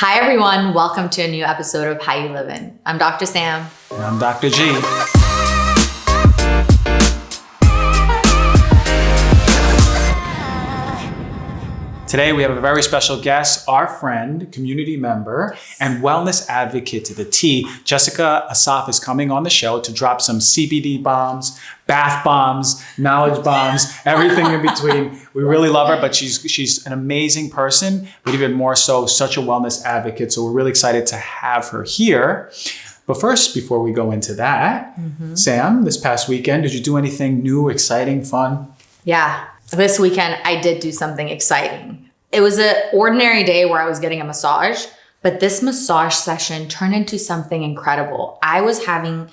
Hi everyone, welcome to a new episode of How You Livin'. I'm Dr. Sam. And I'm Dr. G. Today we have a very special guest, our friend, community member, and wellness advocate to the T. Jessica Assaf is coming on the show to drop some CBD bombs, bath bombs, knowledge bombs, everything in between. We really love her, but she's an amazing person, but even more so, such a wellness advocate. So we're really excited to have her here. But first, before we go into that, Sam, this past weekend, did you do anything new, exciting, fun? Yeah, this weekend I did do something exciting. It was an ordinary day where I was getting a massage, but this massage session turned into something incredible. I was having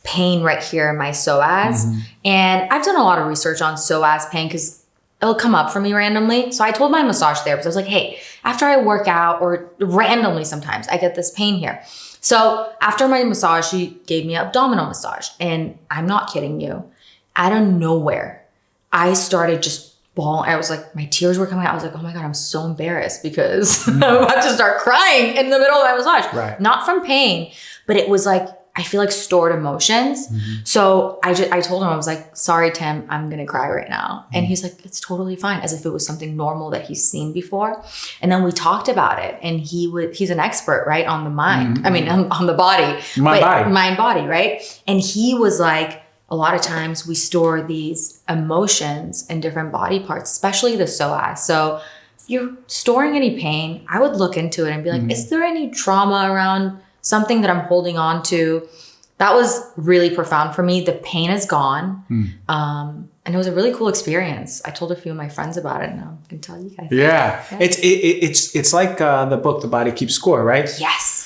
pain right here in my psoas, and I've done a lot of research on psoas pain because it'll come up for me randomly. So I told my massage therapist, I was like, hey, after I work out or randomly sometimes I get this pain here. So after my massage, she gave me an abdominal massage, and I'm not kidding you. Out of nowhere, I started just bawling. I was like, my tears were coming out. I was like, oh my God, I'm so embarrassed because I'm about to start crying in the middle of my massage. Right. Not from pain, but it was like, I feel like stored emotions. So I told him, I was like, sorry, Tim, I'm going to cry right now. And he's like, it's totally fine. As if it was something normal that he's seen before. And then we talked about it, and he's an expert, right? On the mind. I mean, on the body. Mind, body, right? And he was like, a lot of times we store these emotions in different body parts, especially the psoas. So if you're storing any pain, I would look into it and be like, is there any trauma around something that I'm holding on to? That was really profound for me. The pain is gone. And it was a really cool experience. I told a few of my friends about it, and I can tell you guys. Yeah. It's like the book, The Body Keeps Score, right? Yes.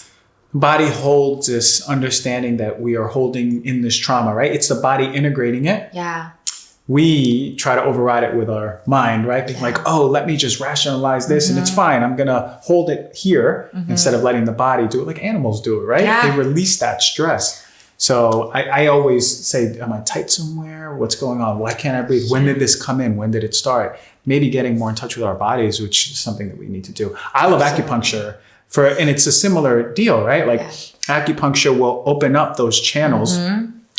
The body holds this understanding that we are holding in this trauma, right? It's the body integrating it. Yeah. We try to override it with our mind, right? Being like, oh, let me just rationalize this and it's fine. I'm going to hold it here instead of letting the body do it like animals do it, right? Yeah. They release that stress. So I always say, am I tight somewhere? What's going on? Why can't I breathe? When did this come in? When did it start? Maybe getting more in touch with our bodies, which is something that we need to do. I love acupuncture. And it's a similar deal, right? Like acupuncture will open up those channels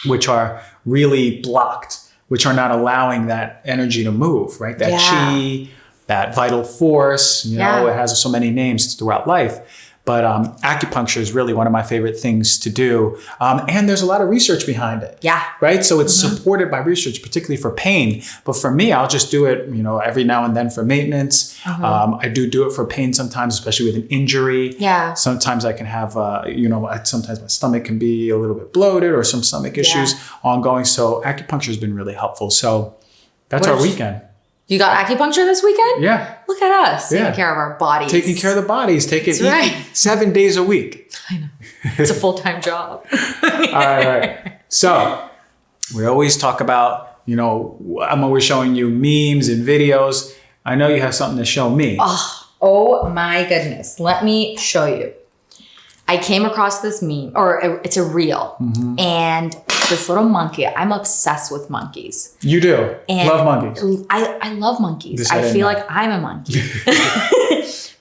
which are really blocked, which are not allowing that energy to move, right? That chi, that vital force, you know, it has so many names throughout life. But acupuncture is really one of my favorite things to do. And there's a lot of research behind it. Yeah. Right? So it's supported by research, particularly for pain. But for me, I'll just do it, you know, every now and then for maintenance. I do it for pain sometimes, especially with an injury. Yeah. Sometimes I can have, sometimes my stomach can be a little bit bloated or some stomach issues ongoing. So acupuncture has been really helpful. So that's our weekend. You got acupuncture this weekend? Yeah. Look at us taking care of our bodies. Taking care of the bodies. Eat 7 days a week. I know. It's a full-time job. All right. So we always talk about, you know, I'm always showing you memes and videos. I know you have something to show me. Oh my goodness. Let me show you. I came across this meme, or it's a reel, and this little monkey. I'm obsessed with monkeys. You do? And love monkeys? I love monkeys. I feel like I'm a monkey.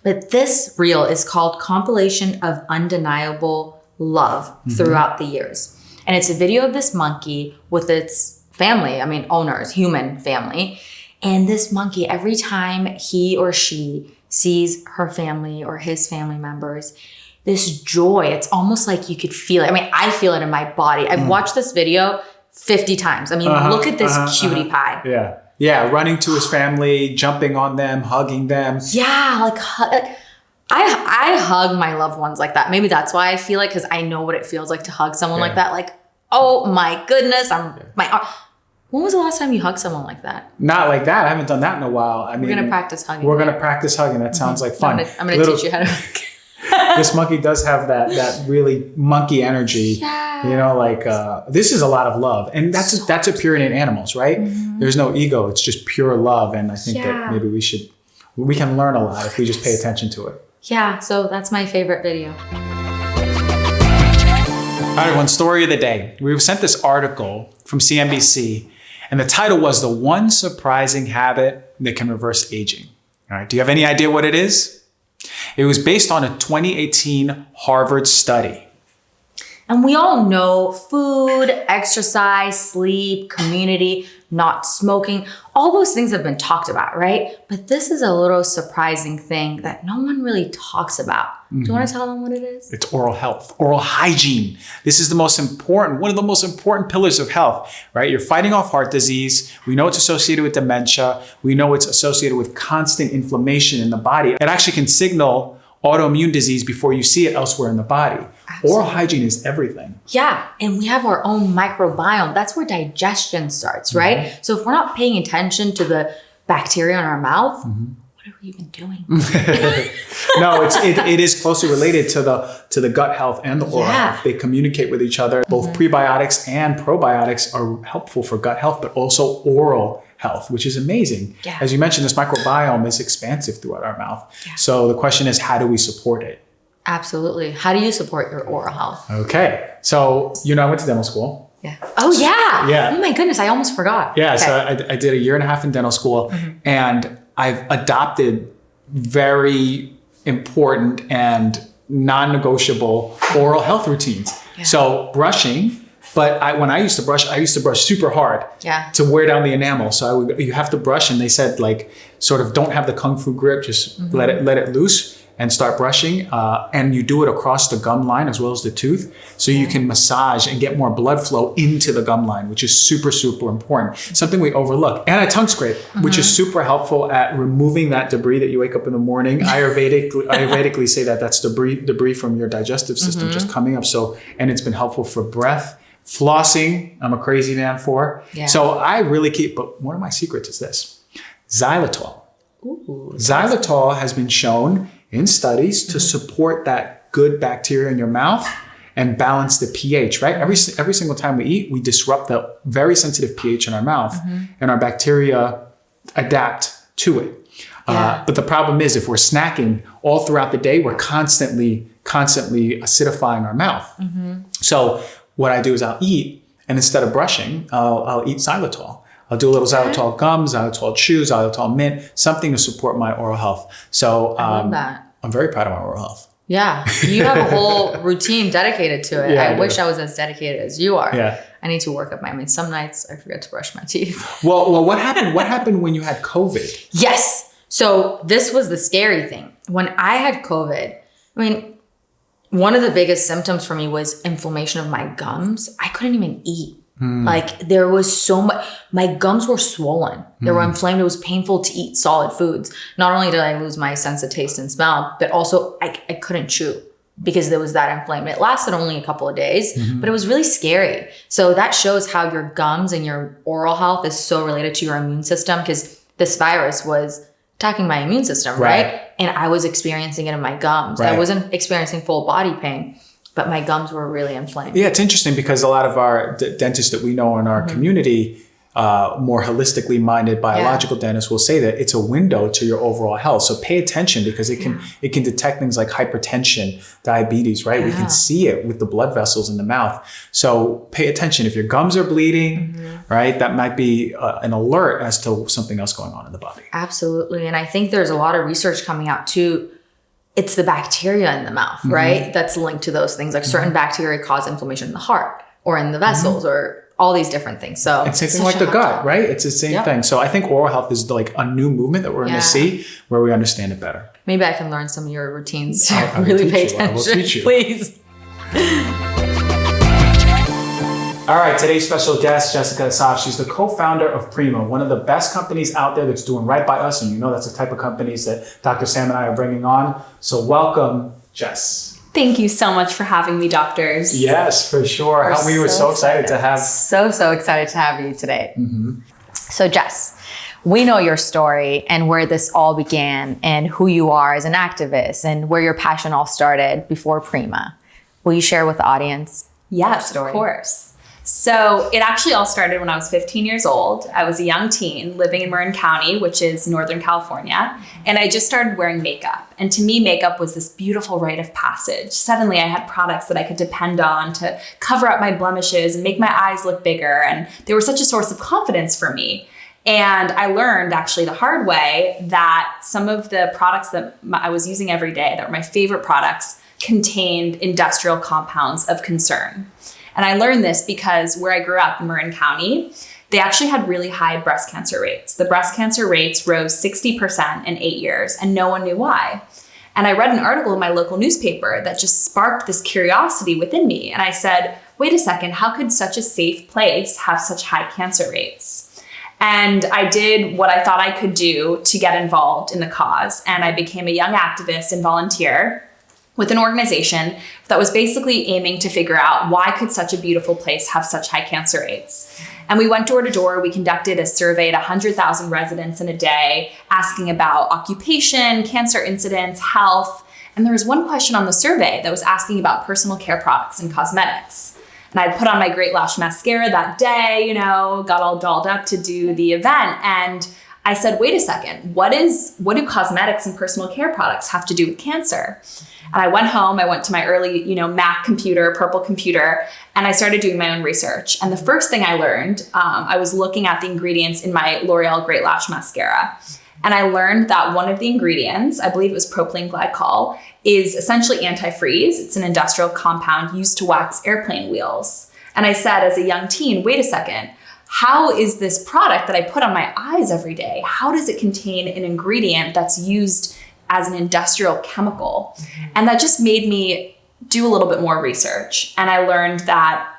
But this reel is called Compilation of Undeniable Love Throughout the Years. And it's a video of this monkey with its family, owners, human family. And this monkey, every time he or she sees her family or his family members, this joy, it's almost like you could feel it. I feel it in my body. I've watched this video 50 times. Look at this cutie pie. Yeah. Yeah. Running to his family, jumping on them, hugging them. Yeah. I hug my loved ones like that. Maybe that's why I feel it, because I know what it feels like to hug someone like that. Like, oh my goodness. When was the last time you hugged someone like that? Not like that. I haven't done that in a while. We're going to practice hugging. We're going to practice hugging. That sounds like fun. I'm going to teach you how to hug. This monkey does have that really monkey energy. Yeah. You know, this is a lot of love. And that's a purity in animals, right? There's no ego. It's just pure love. And I think that maybe we can learn a lot if we just pay attention to it. Yeah. So that's my favorite video. All right, one story of the day. We were sent this article from CNBC, and the title was "The One Surprising Habit That Can Reverse Aging." All right. Do you have any idea what it is? It was based on a 2018 Harvard study. And we all know food, exercise, sleep, community, not smoking, all those things have been talked about, right? But this is a little surprising thing that no one really talks about. Do you want to tell them what it is? It's oral health, oral hygiene. This is the most important, one of the most important pillars of health, right? You're fighting off heart disease. We know it's associated with dementia. We know it's associated with constant inflammation in the body. It actually can signal autoimmune disease before you see it elsewhere in the body. Absolutely. Oral hygiene is everything. Yeah, and we have our own microbiome. That's where digestion starts, right? So if we're not paying attention to the bacteria in our mouth, what are we even doing? No, it is closely related to the gut health and the oral health. They communicate with each other. Both prebiotics and probiotics are helpful for gut health, but also oral health, which is amazing. Yeah. As you mentioned, this microbiome is expansive throughout our mouth. Yeah. So the question is, how do we support it? Absolutely. How do you support your oral health? Okay. So, I went to dental school. Yeah. Oh, yeah. Yeah. Oh, my goodness. I almost forgot. Yeah. Okay. So I did 1.5 years in dental school, and I've adopted very important and non-negotiable oral health routines. Yeah. So brushing. But when I used to brush super hard to wear down the enamel. So you have to brush, and they said sort of don't have the kung fu grip, just let it loose and start brushing. And you do it across the gum line as well as the tooth, so you can massage and get more blood flow into the gum line, which is super, super important. Something we overlook. And I tongue scrape, which is super helpful at removing that debris that you wake up in the morning. Ayurvedically say that that's debris from your digestive system just coming up. And it's been helpful for breath. Flossing, I'm a crazy man for. Yeah. So I really but one of my secrets is this: xylitol. Ooh, xylitol has been shown in studies to support that good bacteria in your mouth and balance the pH, right? Every single time we eat, we disrupt the very sensitive pH in our mouth, and our bacteria adapt to it. Yeah. But the problem is, if we're snacking all throughout the day, we're constantly acidifying our mouth. So what I do is I'll eat, and instead of brushing, I'll eat xylitol. I'll do a little xylitol gum, xylitol chew, xylitol mint, something to support my oral health. So I love that. I'm very proud of my oral health. Yeah, you have a whole routine dedicated to it. Yeah, I wish I was as dedicated as you are. Yeah. I need to work up some nights I forget to brush my teeth. Well, what happened? What happened when you had COVID? Yes. So this was the scary thing. When I had COVID, one of the biggest symptoms for me was inflammation of my gums. I couldn't even eat. There was so much, my gums were swollen. They were inflamed. It was painful to eat solid foods. Not only did I lose my sense of taste and smell, but also I couldn't chew because there was that inflamed. It lasted only a couple of days, but it was really scary. So that shows how your gums and your oral health is so related to your immune system, because this virus was attacking my immune system, right? And I was experiencing it in my gums. Right. I wasn't experiencing full body pain, but my gums were really inflamed. Yeah, it's interesting because a lot of our dentists that we know in our community, more holistically minded biological dentists, will say that it's a window to your overall health. So pay attention, because it can detect things like hypertension, diabetes, right? We can see it with the blood vessels in the mouth. So pay attention. If your gums are bleeding, right, that might be an alert as to something else going on in the body. Absolutely. And I think there's a lot of research coming out too. It's the bacteria in the mouth, right? That's linked to those things. Like certain bacteria cause inflammation in the heart or in the vessels or all these different things. So it's same thing like the gut, right? It's the same thing. So I think oral health is like a new movement that we're going to see where we understand it better. Maybe I can learn some of your routines. I really pay attention. I will teach you. Please. All right, today's special guest, Jessica Assaf. She's the co-founder of Prima, one of the best companies out there that's doing right by us. And that's the type of companies that Dr. Sam and I are bringing on. So welcome, Jess. Thank you so much for having me, doctors. Yes, for sure. We were so excited to have. So excited to have you today. So Jess, we know your story and where this all began and who you are as an activist and where your passion all started before Prima. Will you share with the audience? Yes, of course. So it actually all started when I was 15 years old. I was a young teen living in Marin County, which is Northern California. And I just started wearing makeup. And to me, makeup was this beautiful rite of passage. Suddenly I had products that I could depend on to cover up my blemishes and make my eyes look bigger. And they were such a source of confidence for me. And I learned actually the hard way that some of the products that I was using every day, that were my favorite products, contained industrial compounds of concern. And I learned this because where I grew up in Marin County, they actually had really high breast cancer rates. The breast cancer rates rose 60% in 8 years, and no one knew why. And I read an article in my local newspaper that just sparked this curiosity within me. And I said, wait a second, how could such a safe place have such high cancer rates? And I did what I thought I could do to get involved in the cause. And I became a young activist and volunteer with an organization that was basically aiming to figure out why could such a beautiful place have such high cancer rates. And we went door to door. We conducted a survey at 100,000 residents in a day, asking about occupation, cancer incidence, health. And there was one question on the survey that was asking about personal care products and cosmetics. And I'd put on my Great Lash mascara that day, got all dolled up to do the event. And I said, wait a second, what do cosmetics and personal care products have to do with cancer? And I went home, I went to my early, Mac computer, purple computer, and I started doing my own research. And the first thing I learned, I was looking at the ingredients in my L'Oreal Great Lash mascara. And I learned that one of the ingredients, I believe it was propylene glycol, is essentially antifreeze. It's an industrial compound used to wax airplane wheels. And I said, as a young teen, wait a second, how is this product that I put on my eyes every day, how does it contain an ingredient that's used as an industrial chemical? And that just made me do a little bit more research. And I learned that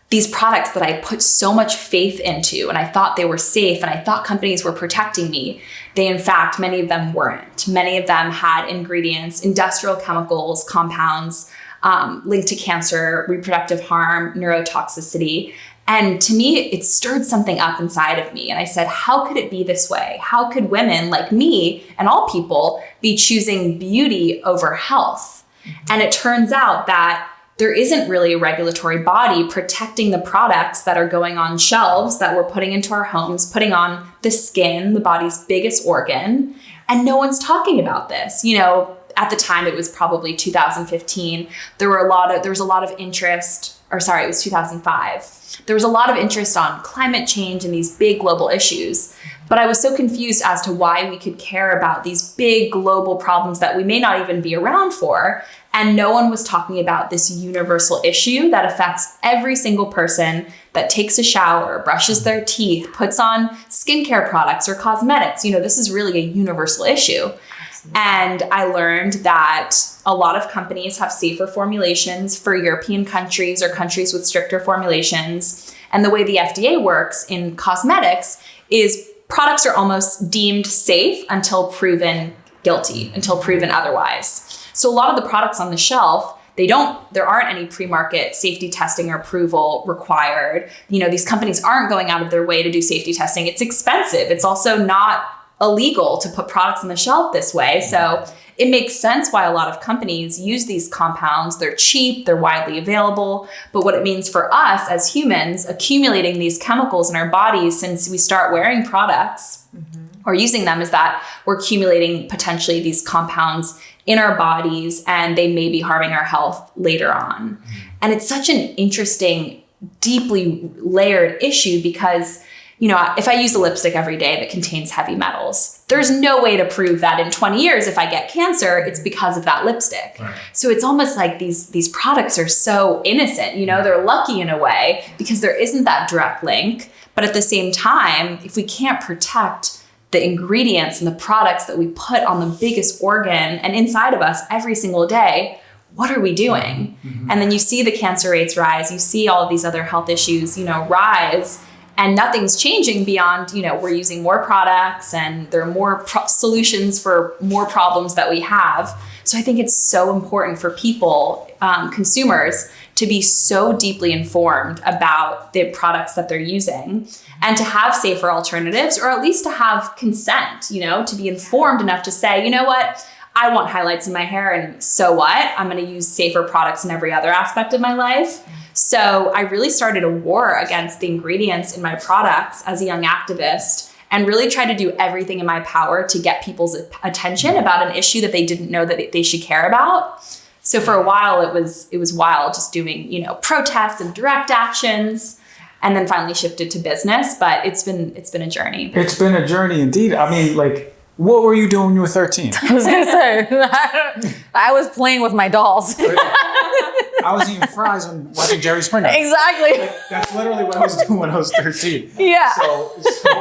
these products that I put so much faith into, and I thought they were safe, and I thought companies were protecting me, they in fact, many of them weren't. Many of them had ingredients, industrial chemicals, compounds linked to cancer, reproductive harm, neurotoxicity. And to me, it stirred something up inside of me. And I said, how could it be this way? How could women like me and all people be choosing beauty over health? And it turns out that there isn't really a regulatory body protecting the products that are going on shelves that we're putting into our homes, putting on the skin, the body's biggest organ. And no one's talking about this. At the time, it was probably 2015. There was a lot of interest, it was 2005. There was a lot of interest on climate change and these big global issues. But I was so confused as to why we could care about these big global problems that we may not even be around for. And no one was talking about this universal issue that affects every single person that takes a shower, brushes their teeth, puts on skincare products or cosmetics. This is really a universal issue. And I learned that a lot of companies have safer formulations for European countries or countries with stricter formulations. And the way the FDA works in cosmetics is products are almost deemed safe until proven guilty, until proven otherwise. So a lot of the products on the shelf, there aren't any pre-market safety testing or approval required. These companies aren't going out of their way to do safety testing. It's expensive. It's also not illegal to put products on the shelf this way. So it makes sense why a lot of companies use these compounds. They're cheap, they're widely available. But what it means for us as humans, accumulating these chemicals in our bodies since we start wearing products or using them, is that we're accumulating potentially these compounds in our bodies, and they may be harming our health later on. And it's such an interesting, deeply layered issue because if I use a lipstick every day that contains heavy metals, there's no way to prove that in 20 years, if I get cancer, it's because of that lipstick. Right. So it's almost like these products are so innocent, they're lucky in a way because there isn't that direct link. But at the same time, if we can't protect the ingredients and the products that we put on the biggest organ and inside of us every single day, what are we doing? And then you see the cancer rates rise, you see all of these other health issues, rise. And nothing's changing beyond, we're using more products and there are more solutions for more problems that we have. So I think it's so important for people, consumers, to be so deeply informed about the products that they're using and to have safer alternatives, or at least to have consent, to be informed enough to say, you know what, I want highlights in my hair, and so what? I'm going to use safer products in every other aspect of my life. So I really started a war against the ingredients in my products as a young activist and really tried to do everything in my power to get people's attention about an issue that they didn't know that they should care about. So for a while, it was wild just doing, protests and direct actions. and then finally shifted to business. But it's been a journey. It's been a journey indeed. I mean, like, what were you doing when you were 13? I was gonna say, I was playing with my dolls. I was eating fries and watching Jerry Springer. Exactly. That's literally what I was doing when I was 13. Yeah. So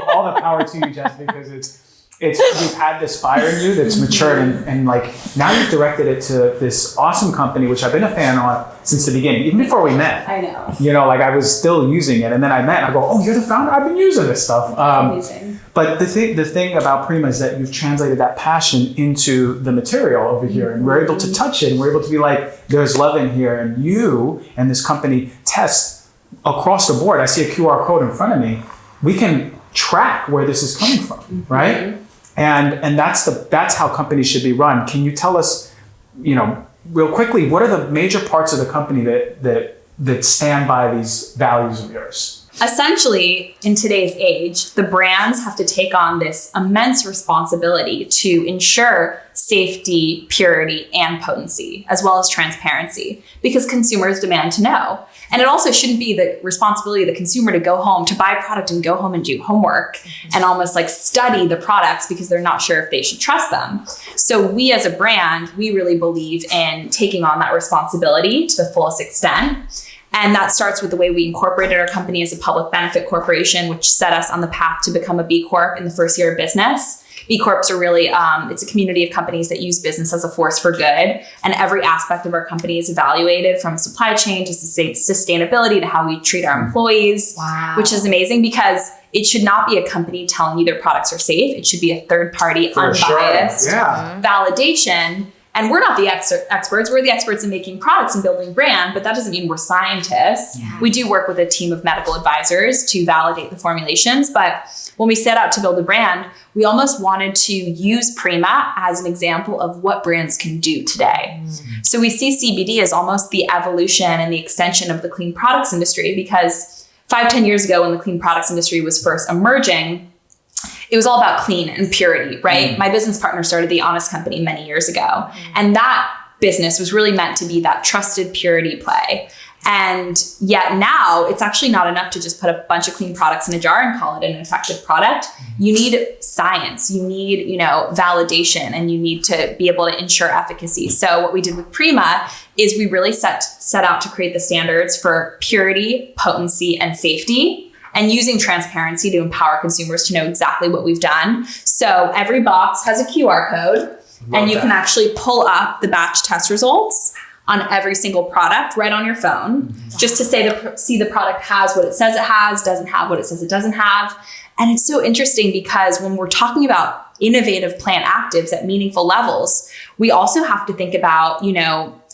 all the power to you, Jess, because it's you've had this fire in you that's matured, and like now you've directed it to this awesome company, which I've been a fan on since the beginning, even before we met. I know. You know, like I was still using it, and then I met, and I go, "Oh, you're the founder? I've been using this stuff." Amazing. But the thing about Prima is that you've translated that passion into the material over here, and we're able to touch it, and we're able to be like, "There's love in here," and you and this company test across the board. I see a QR code in front of me. We can track where this is coming from, right? And that's how companies should be run. Can you tell us, real quickly, what are the major parts of the company that stand by these values of yours? Essentially, in today's age, the brands have to take on this immense responsibility to ensure safety, purity, and potency, as well as transparency, because consumers demand to know. And it also shouldn't be the responsibility of the consumer to go home, to buy a product and go home and do homework and almost like study the products because they're not sure if they should trust them. So we as a brand, we really believe in taking on that responsibility to the fullest extent. And that starts with the way we incorporated our company as a public benefit corporation, which set us on the path to become a B Corp in the first year of business. B Corps are really, it's a community of companies that use business as a force for good. And every aspect of our company is evaluated, from supply chain to sustainability to how we treat our employees, which is amazing because it should not be a company telling you their products are safe. It should be a third party, unbiased validation. And we're not the experts. We're the experts in making products and building brand, but that doesn't mean we're scientists. Yeah. We do work with a team of medical advisors to validate the formulations. But when we set out to build a brand, we almost wanted to use Prima as an example of what brands can do today. So we see CBD as almost the evolution and the extension of the clean products industry, because 5-10 years ago, when the clean products industry was first emerging, it was all about clean and purity, right? My business partner started The Honest Company many years ago. And that business was really meant to be that trusted purity play. And yet now it's actually not enough to just put a bunch of clean products in a jar and call it an effective product. You need science, you need, validation, and you need to be able to ensure efficacy. So what we did with Prima is we really set out to create the standards for purity, potency, and safety, and using transparency to empower consumers to know exactly what we've done. So every box has a QR code, and you can actually pull up the batch test results on every single product right on your phone, just to see the product has what it says it has, doesn't have what it says it doesn't have. And it's so interesting because when we're talking about innovative plant actives at meaningful levels, we also have to think about,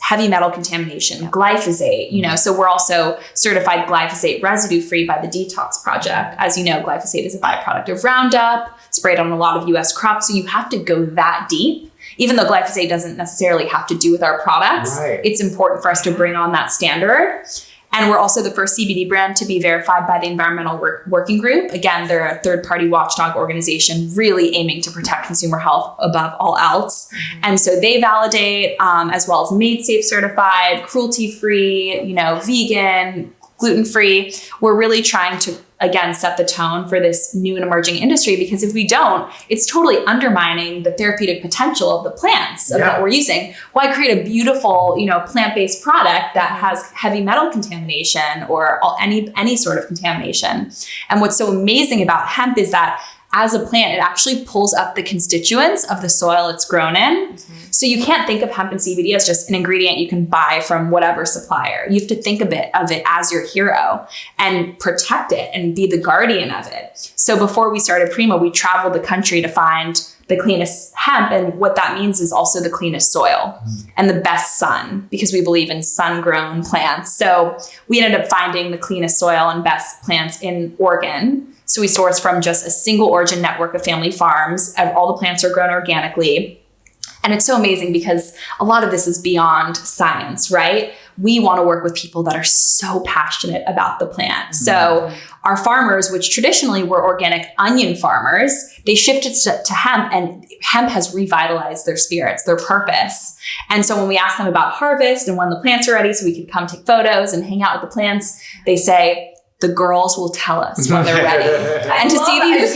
heavy metal contamination, glyphosate, so we're also certified glyphosate residue free by the Detox Project. As you know, glyphosate is a byproduct of Roundup, sprayed on a lot of US crops. So you have to go that deep. Even though glyphosate doesn't necessarily have to do with our products, It's important for us to bring on that standard. And we're also the first CBD brand to be verified by the Environmental Working Group. Again, they're a third-party watchdog organization really aiming to protect consumer health above all else. And so they validate, as well as Made Safe certified, cruelty-free, vegan, gluten-free. We're really trying to, again, set the tone for this new and emerging industry, because if we don't, it's totally undermining the therapeutic potential of the plants of what we're using. Why create a beautiful, plant-based product that has heavy metal contamination or any sort of contamination? And what's so amazing about hemp is that as a plant, it actually pulls up the constituents of the soil it's grown in. So you can't think of hemp and CBD as just an ingredient you can buy from whatever supplier. You have to think of it as your hero and protect it and be the guardian of it. So before we started Prima, we traveled the country to find the cleanest hemp. And what that means is also the cleanest soil and the best sun, because we believe in sun-grown plants. So we ended up finding the cleanest soil and best plants in Oregon. So we source from just a single origin network of family farms. All the plants are grown organically. And it's so amazing because a lot of this is beyond science, right? We want to work with people that are so passionate about the plant. So our farmers, which traditionally were organic onion farmers, they shifted to hemp, and hemp has revitalized their spirits, their purpose. And so when we ask them about harvest and when the plants are ready so we can come take photos and hang out with the plants, they say, the girls will tell us when they're ready. And to see these,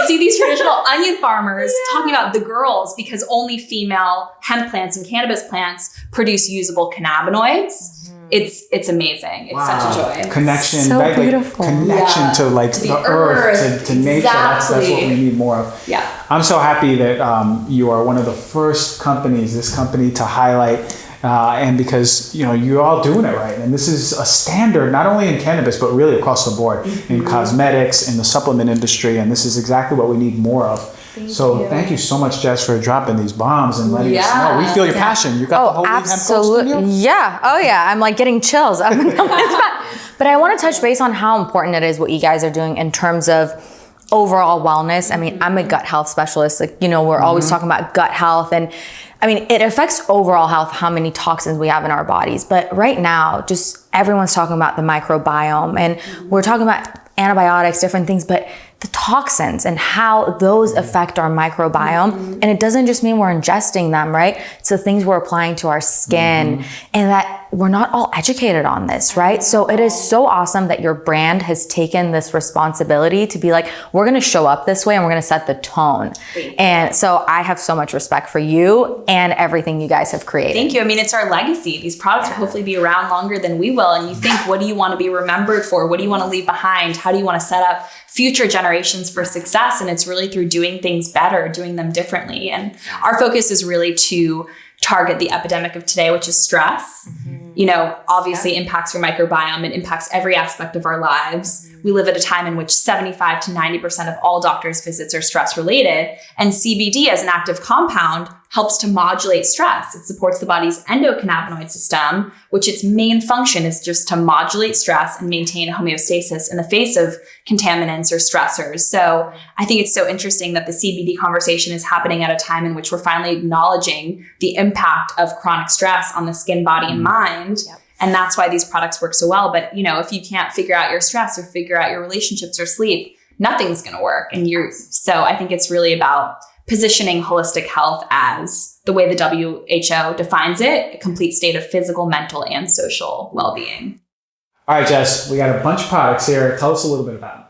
see these traditional onion farmers talking about the girls, because only female hemp plants and cannabis plants produce usable cannabinoids. It's amazing. It's such a joy. Connection, so right? beautiful. Connection to the earth, to nature. That's what we need more of. Yeah. I'm so happy that you are one of the first companies, this company, to highlight. And because you're all doing it right, and this is a standard not only in cannabis but really across the board in cosmetics, in the supplement industry, and this is exactly what we need more of. Thank you so much, Jess, for dropping these bombs and letting us know. We feel your passion. You got the whole hemp coast in you? Yeah. Oh yeah. I'm like getting chills. But I want to touch base on how important it is what you guys are doing in terms of overall wellness. I mean, I'm a gut health specialist. We're always talking about gut health, and I mean, it affects overall health, how many toxins we have in our bodies. But right now, just everyone's talking about the microbiome, and we're talking about antibiotics, different things, but the toxins and how those affect our microbiome. And it doesn't just mean we're ingesting them, right? It's the things we're applying to our skin, and that we're not all educated on this, right? So it is so awesome that your brand has taken this responsibility to be like, we're going to show up this way and we're going to set the tone. And so I have so much respect for you and everything you guys have created. Thank you. I mean, it's our legacy. These products will hopefully be around longer than we will. And you think, what do you want to be remembered for? What do you want to leave behind? How do you want to set up future generations for success? And it's really through doing things better, doing them differently. And our focus is really to target the epidemic of today, which is stress. Obviously impacts your microbiome. It impacts every aspect of our lives. We live at a time in which 75 to 90% of all doctors' visits are stress related. And CBD, as an active compound, helps to modulate stress. It supports the body's endocannabinoid system, which its main function is just to modulate stress and maintain homeostasis in the face of contaminants or stressors. So I think it's so interesting that the CBD conversation is happening at a time in which we're finally acknowledging the impact of chronic stress on the skin, body, and mind. And that's why these products work so well. But, if you can't figure out your stress or figure out your relationships or sleep, nothing's going to work. So I think it's really about positioning holistic health as the way the WHO defines it, a complete state of physical, mental, and social well-being. All right, Jess, we got a bunch of products here. Tell us a little bit about them.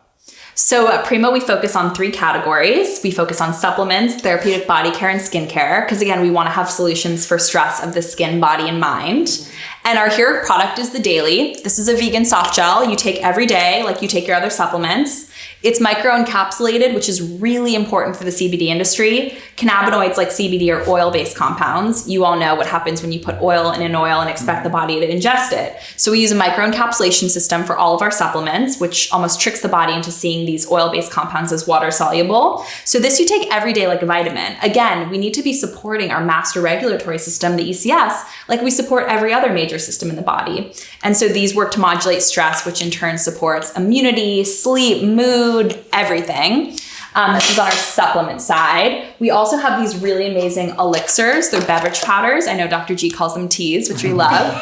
So at Prima, we focus on 3 categories. We focus on supplements, therapeutic body care, and skincare. Because again, we want to have solutions for stress of the skin, body, and mind. And our hero product is the Daily. This is a vegan soft gel you take every day, like you take your other supplements. It's microencapsulated, which is really important for the CBD industry. Cannabinoids like CBD are oil-based compounds. You all know what happens when you put oil in an oil and expect the body to ingest it. So we use a microencapsulation system for all of our supplements, which almost tricks the body into seeing these oil-based compounds as water soluble. So this you take every day like a vitamin. Again, we need to be supporting our master regulatory system, the ECS, like we support every other major system in the body. And so these work to modulate stress, which in turn supports immunity, sleep, mood, everything. This is on our supplement side. We also have these really amazing elixirs. They're beverage powders. I know Dr. G calls them teas, which we love.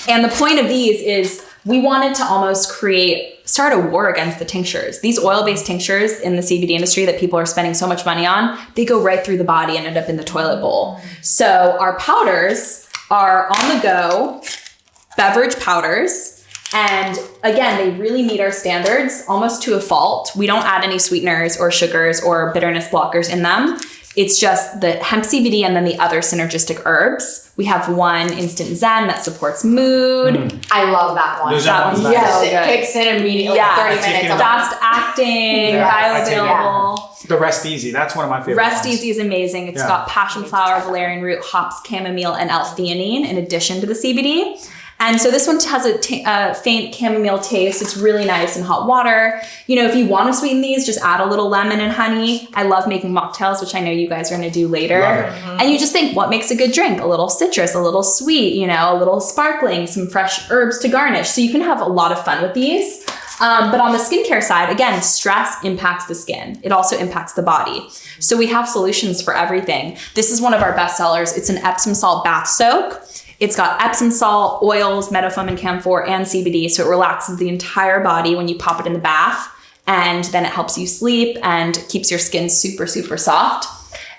And the point of these is we wanted to almost start a war against the tinctures. These oil-based tinctures in the CBD industry that people are spending so much money on, they go right through the body and end up in the toilet bowl. So our powders are on the go beverage powders. And again, they really meet our standards almost to a fault. We don't add any sweeteners or sugars or bitterness blockers in them. It's just the hemp CBD and then the other synergistic herbs. We have one Instant Zen that supports mood. I love that one. That one's yes, so it good. kicks in immediately. 30 minutes. Fast acting, bioavailable. The Rest Easy, that's one of my favorite Rest ones. Easy is amazing. It's got passion flower, valerian root, hops, chamomile, and L-theanine in addition to the CBD. And so this one has a faint chamomile taste. It's really nice in hot water. If you want to sweeten these, just add a little lemon and honey. I love making mocktails, which I know you guys are going to do later. And you just think, what makes a good drink? A little citrus, a little sweet, a little sparkling, some fresh herbs to garnish. So you can have a lot of fun with these. But on the skincare side, again, stress impacts the skin. It also impacts the body. So we have solutions for everything. This is one of our best sellers. It's an Epsom salt bath soak. It's got Epsom salt, oils, metafoam and camphor, and CBD. So it relaxes the entire body when you pop it in the bath. And then it helps you sleep and keeps your skin super, super soft.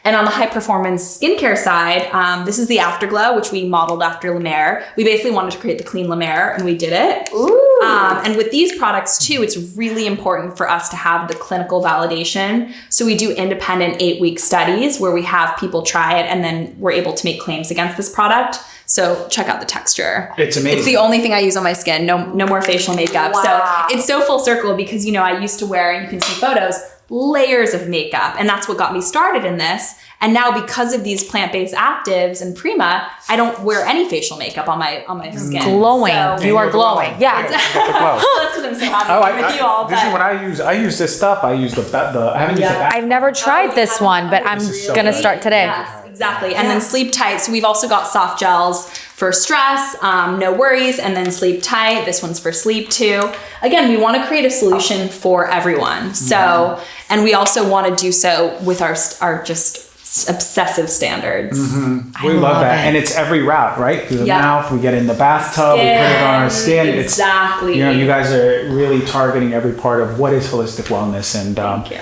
And on the high performance skincare side, this is the Afterglow, which we modeled after La Mer. We basically wanted to create the clean La Mer, and we did it. Ooh. And with these products too, it's really important for us to have the clinical validation. So we do independent 8-week studies where we have people try it, and then we're able to make claims against this product. So check out the texture. It's amazing. It's the only thing I use on my skin. No more facial makeup. Wow. So it's so full circle because, you know, I used to wear, and you can see photos, layers of makeup. And that's what got me started in this. And now because of these plant-based actives and Prima, I don't wear any facial makeup on my skin. Glowing. So, You are glowing. Yeah. that's because I'm so happy with you all. This is what I use. I use this stuff. I use I haven't used the I've never tried this one, but I'm is so gonna good. start today. Yes, exactly. And then Sleep Tight. So we've also got soft gels for stress, no worries, and then Sleep Tight. This one's for sleep too. Again, we want to create a solution for everyone. So, and we also want to do so with our just obsessive standards. We love love that. it. And it's every route, right? Through the Yeah. mouth, we get in the bathtub, we put it on our skin. Exactly. It's, you know, you guys are really targeting every part of what is holistic wellness. And Thank you.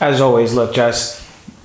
as always, look, Jess,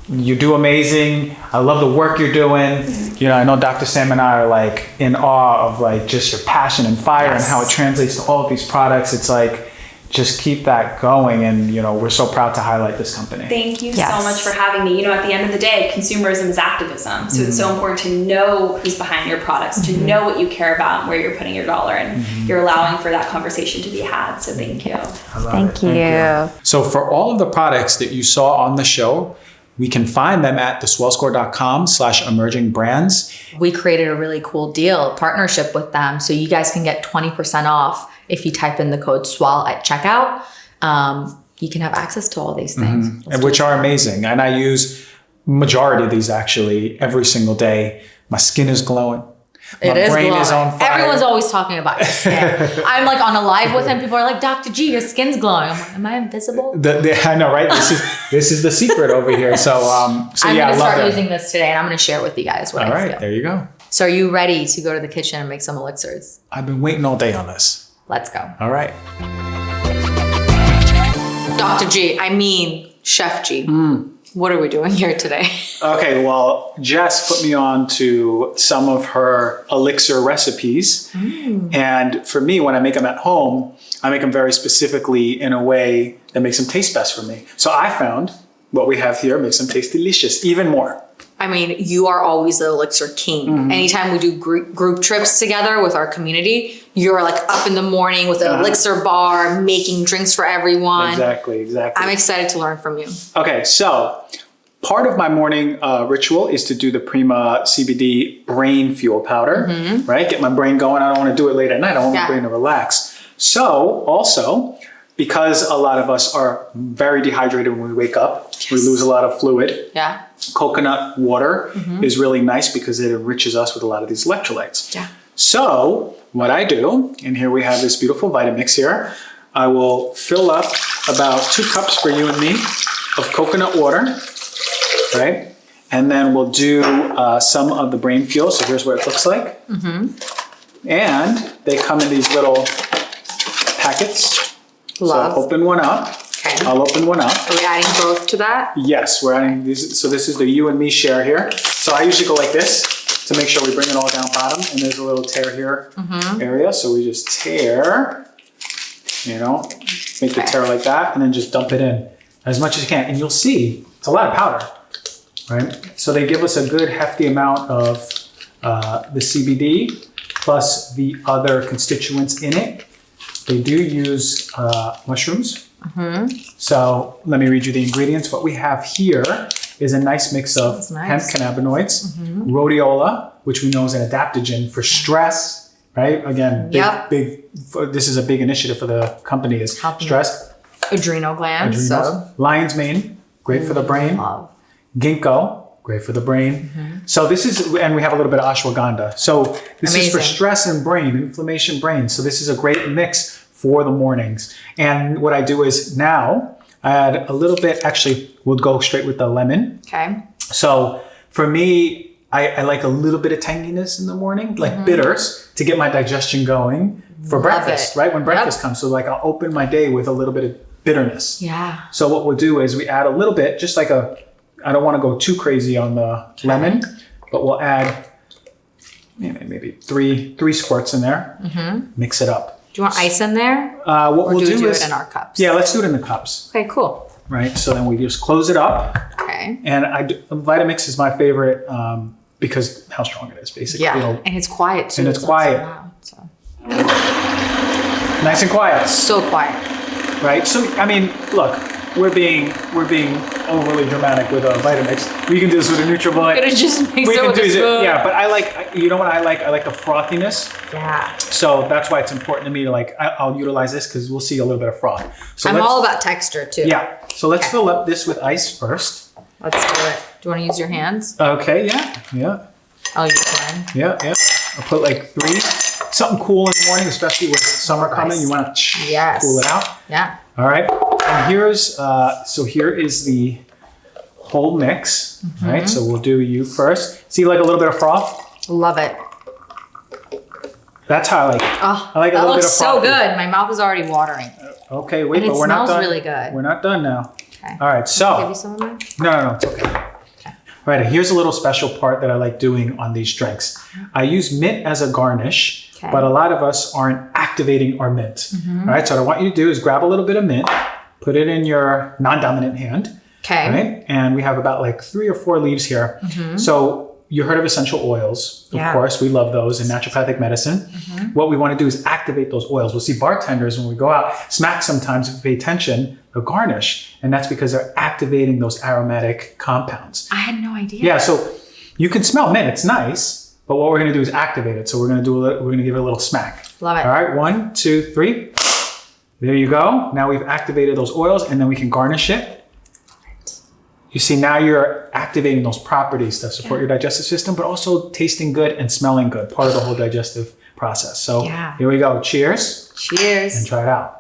you do amazing. I love the work you're doing. You know, I know Dr. Sam and I are like in awe of like just your passion and fire and how it translates to all of these products. It's like, just keep that going. And, you know, we're so proud to highlight this company. Thank you Yes. so much for having me. You know, at the end of the day, consumerism is activism. So it's so important to know who's behind your products, to know what you care about and where you're putting your dollar, and you're allowing for that conversation to be had. So thank you. Thank you. So for all of the products that you saw on the show, we can find them at theswellscore.com/emerging brands. We created a really cool deal, partnership with them. So you guys can get 20% off if you type in the code SWELL at checkout. You can have access to all these things. And which are amazing. And I use majority of these actually every single day. My skin is glowing. My brain is on fire. Everyone's always talking about your skin. I'm like on a live with him. People are like, Dr. G, your skin's glowing. I'm like, am I invisible? I know, right? This is the secret over here. So, I'm yeah, I gonna love start that. using this today, and I'm gonna share with you guys what All I right, feel. there you go. So are you ready to go to the kitchen and make some elixirs? I've been waiting all day on this. Let's go. All right. Dr. G, I mean Chef G. What are we doing here today? Okay, well, Jess put me on to some of her elixir recipes. And for me, when I make them at home, I make them very specifically in a way that makes them taste best for me. So I found what we have here makes them taste delicious, even more. I mean, you are always the elixir king. Anytime we do group trips together with our community, you're like up in the morning with an elixir bar, making drinks for everyone. Exactly. I'm excited to learn from you. Okay, so part of my morning ritual is to do the Prima CBD brain fuel powder, right? Get my brain going. I don't want to do it late at night. I want my brain to relax. So also, because a lot of us are very dehydrated when we wake up, we lose a lot of fluid. Yeah. Coconut water is really nice because it enriches us with a lot of these electrolytes. Yeah. So what I do, and here we have this beautiful Vitamix here, I will fill up about 2 cups for you and me of coconut water, right? And then we'll do some of the brain fuel. So here's what it looks like. And they come in these little packets. Love. So open one up. Okay. I'll open one up. Are we adding both to that? Yes, we're adding these. So this is the you and me share here. So I usually go like this to make sure we bring it all down bottom. And there's a little tear here area. So we just tear, you know, make the tear like that, and then just dump it in as much as you can. And you'll see it's a lot of powder, right? So they give us a good hefty amount of the CBD plus the other constituents in it. They do use mushrooms. So let me read you the ingredients. What we have here is a nice mix of hemp cannabinoids, rhodiola, which we know is an adaptogen for stress, right? Again, big. This is a big initiative for the company is stress. Adrenal glands. So. Lion's mane, great for the brain. Love. Ginkgo, great for the brain. So this is, and we have a little bit of ashwagandha. So this is for stress and brain, inflammation, brain. So this is a great mix for the mornings. And what I do is now I add a little bit, actually we'll go straight with the lemon. Okay. So for me, I like a little bit of tanginess in the morning, like bitters to get my digestion going for breakfast, right? When breakfast comes. So like I'll open my day with a little bit of bitterness. Yeah. So what we'll do is we add a little bit, just like a I don't want to go too crazy on the lemon, but we'll add maybe three squirts in there. Mix it up. Do you want ice in there? What or we'll do we do is, it in our cups? Yeah, let's do it in the cups. Okay, cool. Right, so then we just close it up. Okay. And Vitamix is my favorite because how strong it is, basically. Yeah, and it's quiet too. And it's quiet. So loud, so. Nice and quiet. So quiet. Right? So, I mean, look, we're being overly dramatic with a Vitamix. We can do this with a NutriBullet. It just makes We it can with do a it. spoon. Yeah, but I like, you know what I like? I like the frothiness. Yeah. So that's why it's important to me to I'll utilize this because we'll see a little bit of froth. So I'm all about texture too. Yeah. So let's fill up this with ice first. Let's do it. Do you want to use your hands? Okay, yeah. I'll use mine. Yeah. I'll put like 3. Something cool in the morning, especially with summer coming. You want to cool it out. Yeah. All right. And here is the whole mix. All right. So we'll do you first. See, like a little bit of froth? Love it. That's how I like it. Oh, I like a that little bit looks of froth. so good. My mouth is already watering. Okay, wait, And but it we're not smells done. really good. We're not done now. Okay. All right, so. Give you some of mine? No, it's okay. All right, here's a little special part that I like doing on these drinks. I use mint as a garnish, but a lot of us aren't activating our mint. All right, so what I want you to do is grab a little bit of mint, put it in your non-dominant hand. Okay. Right? And we have about like 3 or 4 leaves here. So you heard of essential oils. Of course, we love those in naturopathic medicine. What we want to do is activate those oils. We'll see bartenders when we go out smack sometimes, if you pay attention, they'll garnish. And that's because they're activating those aromatic compounds. I had no idea. Yeah, so you can smell mint. It's nice. But what we're going to do is activate it. So we're going to give it a little smack. Love it. All right, 1, 2, 3. There you go. Now we've activated those oils and then we can garnish it. You see, now you're activating those properties that support your digestive system, but also tasting good and smelling good, part of the whole digestive process. So here we go. Cheers. Cheers. And try it out.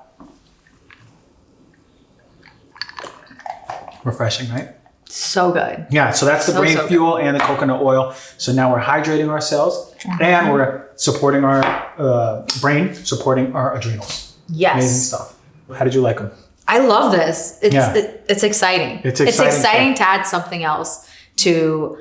Refreshing, right? So good. Yeah, so that's the brain fuel and the coconut oil. So now we're hydrating our cells and we're supporting our brain, supporting our adrenals. Yes. Amazing stuff. How did you like them? I love this. It's exciting. It's exciting to add something else to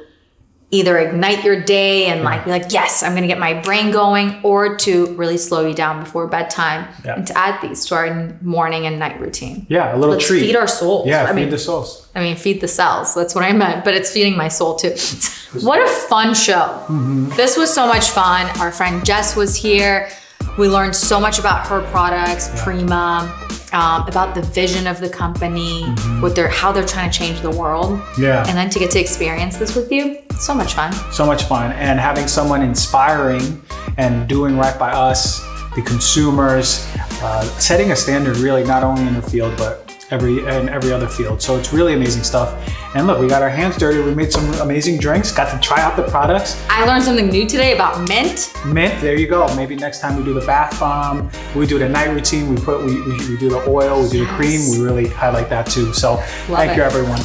either ignite your day and be like, yes, I'm going to get my brain going, or to really slow you down before bedtime and to add these to our morning and night routine. Yeah, a little Let's treat. feed our souls. Yeah, feed the souls. I mean, feed the cells. That's what I meant, but it's feeding my soul too. What a fun show. This was so much fun. Our friend Jess was here. We learned so much about her products, Prima, about the vision of the company, how they're trying to change the world. Yeah. And then to get to experience this with you, so much fun. So much fun. And having someone inspiring and doing right by us, the consumers, setting a standard really not only in the field, but every other field. So it's really amazing stuff. And look, we got our hands dirty. We made some amazing drinks, got to try out the products. I learned something new today about mint. Mint, there you go. Maybe next time we do the bath bomb, we do the night routine, we do the oil, we do the cream. We really highlight that too. So thank you, everyone.